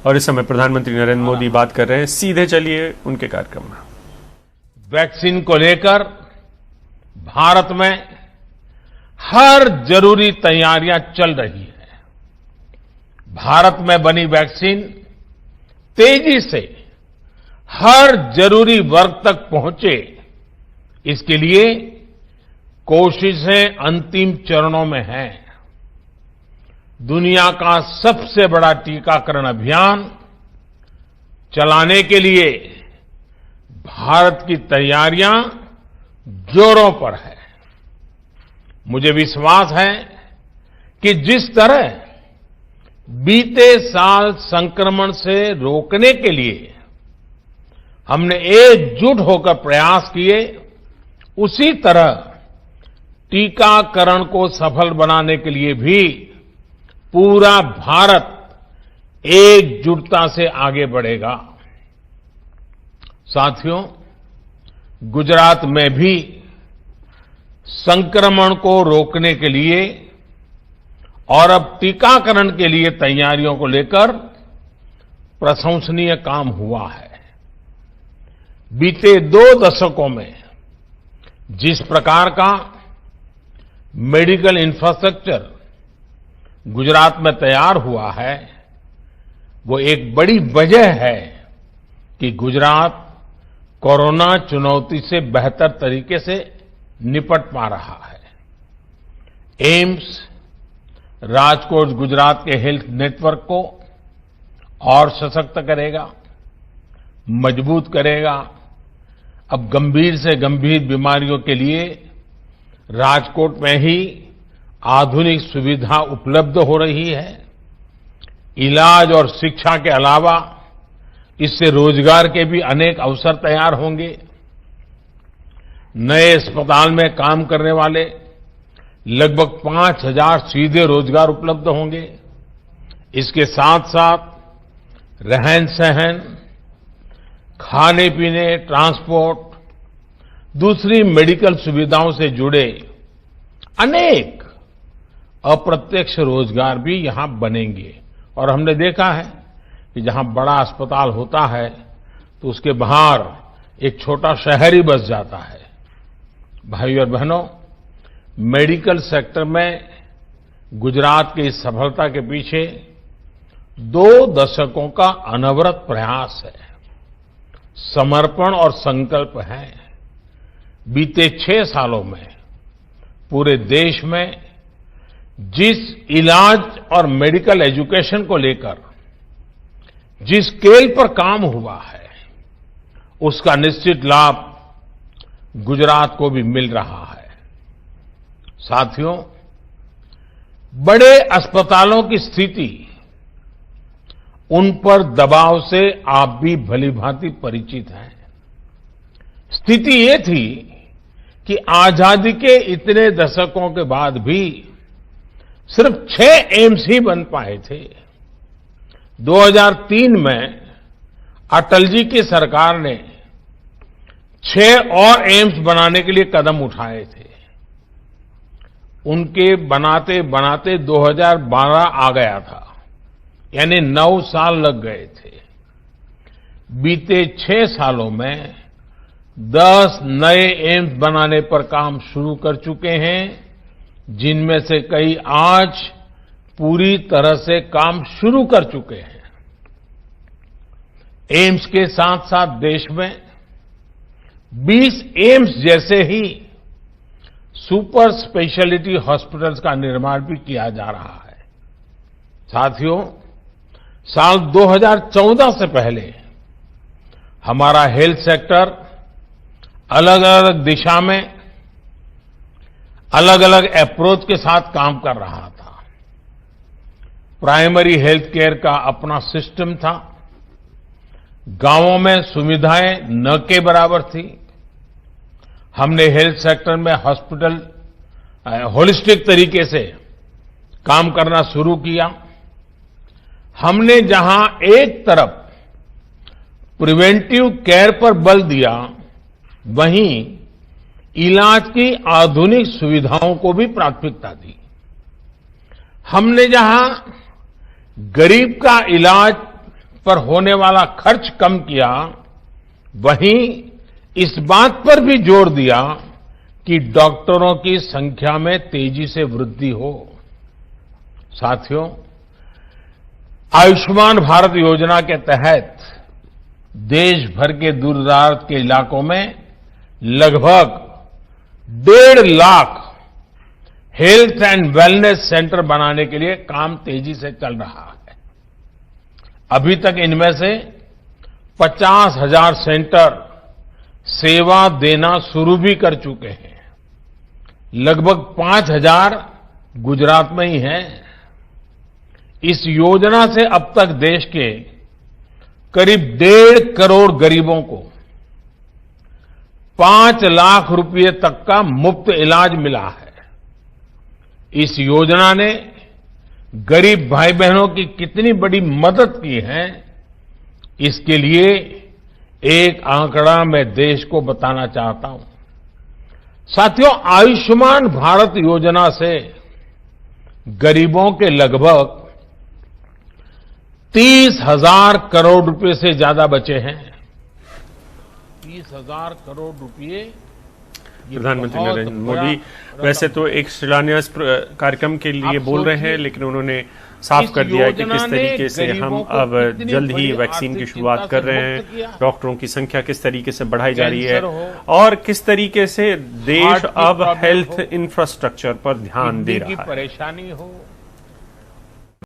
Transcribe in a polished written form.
और इस समय प्रधानमंत्री नरेंद्र मोदी बात कर रहे हैं। सीधे चलिए उनके कार्यक्रम में। वैक्सीन को लेकर भारत में हर जरूरी तैयारियां चल रही है। भारत में बनी वैक्सीन तेजी से हर जरूरी वर्ग तक पहुंचे, इसके लिए कोशिशें अंतिम चरणों में हैं। दुनिया का सबसे बड़ा टीकाकरण अभियान चलाने के लिए भारत की तैयारियां जोरों पर है। मुझे विश्वास है कि जिस तरह बीते साल संक्रमण से रोकने के लिए हमने एकजुट होकर प्रयास किए, उसी तरह टीकाकरण को सफल बनाने के लिए भी पूरा भारत एकजुटता से आगे बढ़ेगा। साथियों, गुजरात में भी संक्रमण को रोकने के लिए और अब टीकाकरण के लिए तैयारियों को लेकर प्रशंसनीय काम हुआ है। बीते 2 दशकों में जिस प्रकार का मेडिकल इंफ्रास्ट्रक्चर गुजरात में तैयार हुआ है, वो एक बड़ी वजह है कि गुजरात कोरोना चुनौती से बेहतर तरीके से निपट पा रहा है। एम्स राजकोट गुजरात के हेल्थ नेटवर्क को और सशक्त करेगा, मजबूत करेगा। अब गंभीर से गंभीर बीमारियों के लिए राजकोट में ही आधुनिक सुविधा उपलब्ध हो रही है। इलाज और शिक्षा के अलावा इससे रोजगार के भी अनेक अवसर तैयार होंगे। नए अस्पताल में काम करने वाले लगभग 5,000 सीधे रोजगार उपलब्ध होंगे। इसके साथ साथ रहन सहन, खाने पीने, ट्रांसपोर्ट, दूसरी मेडिकल सुविधाओं से जुड़े अनेक अप्रत्यक्ष रोजगार भी यहां बनेंगे। और हमने देखा है कि जहां बड़ा अस्पताल होता है तो उसके बाहर एक छोटा शहर ही बस जाता है। भाइयों और बहनों, मेडिकल सेक्टर में गुजरात की इस सफलता के पीछे 2 दशकों का अनवरत प्रयास है, समर्पण और संकल्प है। बीते 6 सालों में पूरे देश में जिस इलाज और मेडिकल एजुकेशन को लेकर जिस स्केल पर काम हुआ है, उसका निश्चित लाभ गुजरात को भी मिल रहा है। साथियों, बड़े अस्पतालों की स्थिति, उन पर दबाव से आप भी भलीभांति परिचित हैं। स्थिति ये थी कि आजादी के इतने दशकों के बाद भी सिर्फ 6 एम्स ही बन पाए थे। 2003 में अटल जी की सरकार ने 6 और एम्स बनाने के लिए कदम उठाए थे। उनके बनाते बनाते 2012 आ गया था, यानी 9 साल लग गए थे। बीते 6 सालों में 10 नए एम्स बनाने पर काम शुरू कर चुके हैं, जिनमें से कई आज पूरी तरह से काम शुरू कर चुके हैं। एम्स के साथ साथ देश में 20 एम्स जैसे ही सुपर स्पेशलिटी हॉस्पिटल्स का निर्माण भी किया जा रहा है। साथियों, साल 2014 से पहले हमारा हेल्थ सेक्टर अलग अलग दिशा में अलग अलग अप्रोच के साथ काम कर रहा था। प्राइमरी हेल्थ केयर का अपना सिस्टम था। गांवों में सुविधाएं न के बराबर थी। हमने हेल्थ सेक्टर में हॉस्पिटल होलिस्टिक तरीके से काम करना शुरू किया। हमने जहां एक तरफ प्रिवेंटिव केयर पर बल दिया, वहीं इलाज की आधुनिक सुविधाओं को भी प्राथमिकता दी। हमने जहां गरीब का इलाज पर होने वाला खर्च कम किया, वहीं इस बात पर भी जोर दिया कि डॉक्टरों की संख्या में तेजी से वृद्धि हो। साथियों, आयुष्मान भारत योजना के तहत देश भर के दूर-दराज के इलाकों में लगभग 1.5 lakh health and wellness centre बनाने के लिए काम तेजी से चल रहा है। अभी तक इनमें से 50,000 सेंटर सेवा देना शुरू भी कर चुके हैं। लगभग 5,000 गुजरात में ही हैं। इस योजना से अब तक देश के करीब 1.5 करोड़ गरीबों को 5 लाख रुपए तक का मुफ्त इलाज मिला है। इस योजना ने गरीब भाई बहनों की कितनी बड़ी मदद की है, इसके लिए एक आंकड़ा मैं देश को बताना चाहता हूं। साथियों, आयुष्मान भारत योजना से गरीबों के लगभग 30,000 करोड़ रुपए से ज्यादा बचे हैं। 30,000 करोड़ रुपए। प्रधानमंत्री नरेंद्र मोदी वैसे तो एक शिलान्यास कार्यक्रम के लिए बोल रहे हैं, लेकिन उन्होंने साफ कर दिया है कि किस तरीके से हम अब जल्द ही वैक्सीन की शुरुआत कर रहे हैं, डॉक्टरों की संख्या किस तरीके से बढ़ाई जा रही है और किस तरीके से देश अब हेल्थ इंफ्रास्ट्रक्चर पर ध्यान दे रहा है। परेशानी हो,